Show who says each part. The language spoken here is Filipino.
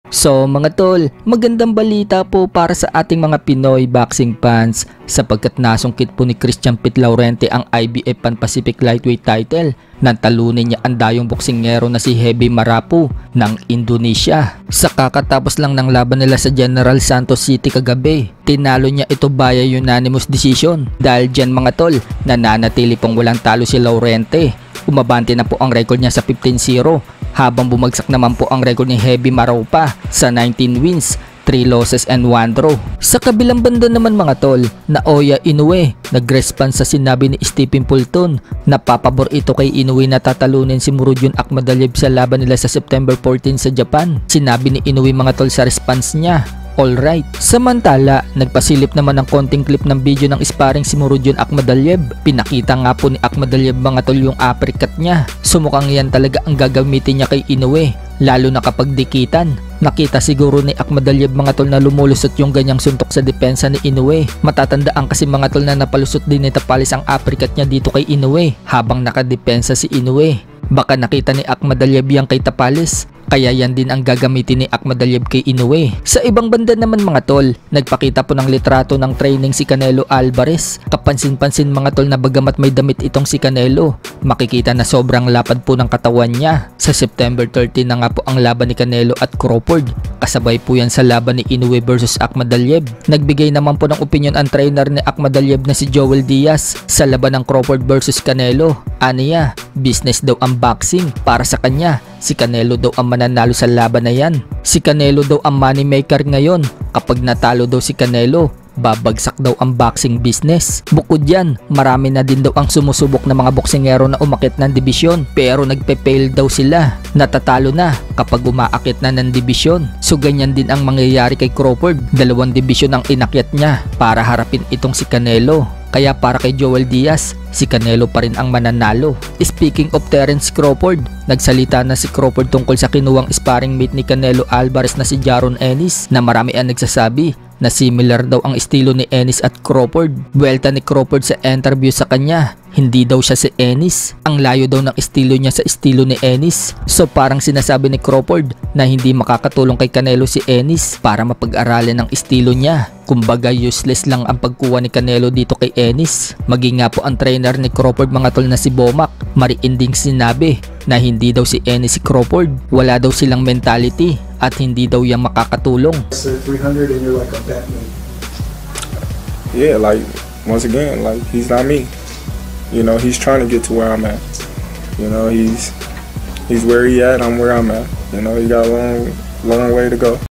Speaker 1: So mga tol, magandang balita po para sa ating mga Pinoy boxing fans sapagkat nasungkit po ni Christian Pete Laurente ang IBF Pan Pacific Lightweight title nang talunin niya ang dayong boksingero na si Hebi Marapu ng Indonesia. Sa kakatapos lang ng laban nila sa General Santos City kagabi, tinalo niya ito via unanimous decision. Dahil dyan mga tol, nananatili pong walang talo si Laurente. Umabante na po ang record niya sa 15-0 habang bumagsak naman po ang record ni Hebi Marapu sa 19 wins, 3 losses and 1 draw. Sa kabilang banda naman mga tol, Naoya Inoue nag-response sa sinabi ni Stephen Fulton na papabor ito kay Inoue na tatalunin si Murodjon Akhmadaliev sa laban nila sa September 14 sa Japan. Sinabi ni Inoue mga tol sa response niya, alright. Samantala, nagpasilip naman ng konting clip ng video ng sparring si Murodjon Akhmadaliev. Pinakita nga po ni Akhmadaliev mga tol yung uppercut niya. Sumukhang yan talaga ang gagamitin niya kay Inoue, lalo na kapag dikitan. Nakita siguro ni Akhmadaliev mga tol na lumulusot yung ganyang suntok sa depensa ni Inoue. Matatandaan kasi mga tol na napalusot din ni Tapalis ang uppercut niya dito kay Inoue habang nakadepensa si Inoue. Baka nakita ni Akhmadaliev yang kay Tapalis, kaya yan din ang gagamitin ni Akhmadaliev kay Inoue. Sa ibang banda naman mga tol, nagpakita po ng litrato ng training si Canelo Alvarez. Kapansin-pansin mga tol na bagamat may damit itong si Canelo, makikita na sobrang lapad po ng katawan niya. Sa September 13 na nga po ang laban ni Canelo at Crawford. Kasabay po yan sa laban ni Inoue versus Akhmadaliev. Nagbigay naman po ng opinion ang trainer ni Akhmadaliev na si Joel Diaz sa laban ng Crawford versus Canelo. Aniya, business daw ang boxing para sa kanya. Si Canelo daw ang mananalo sa laban na yan. Si Canelo daw ang money maker ngayon. Kapag natalo daw si Canelo, babagsak daw ang boxing business. Bukod yan, marami na din daw ang sumusubok na mga boksingero na umakit ng dibisyon pero nagpe-fail daw sila. Natatalo na kapag umaakit na ng dibisyon. So ganyan din ang mangyayari kay Crawford. 2 dibisyon ang inakyat niya para harapin itong si Canelo. Kaya para kay Joel Diaz, si Canelo pa rin ang mananalo. Speaking of Terence Crawford, nagsalita na si Crawford tungkol sa kinuwang sparring mate ni Canelo Alvarez na si Jaron Ennis na marami ang nagsasabi na similar daw ang estilo ni Ennis at Crawford. Buwelta ni Crawford sa interview sa kanya, hindi daw siya si Ennis. Ang layo daw ng estilo niya sa estilo ni Ennis. So parang sinasabi ni Crawford na hindi makakatulong kay Canelo si Ennis para mapag-aralan ng estilo niya. Kumbaga useless lang ang pagkuha ni Canelo dito kay Ennis. Maging nga po ang trainer ni Crawford mga tol na si Bomac, mariinding sinabi na hindi daw si Ennis si Crawford. Wala daw silang mentality at hindi daw yan makakatulong.
Speaker 2: 300 and you're like a Batman.
Speaker 3: Yeah, like once again, like he's not me. You know, he's trying to get to where I'm at. You know, he's where he at, I'm where I'm at. You know, he got a long way to go.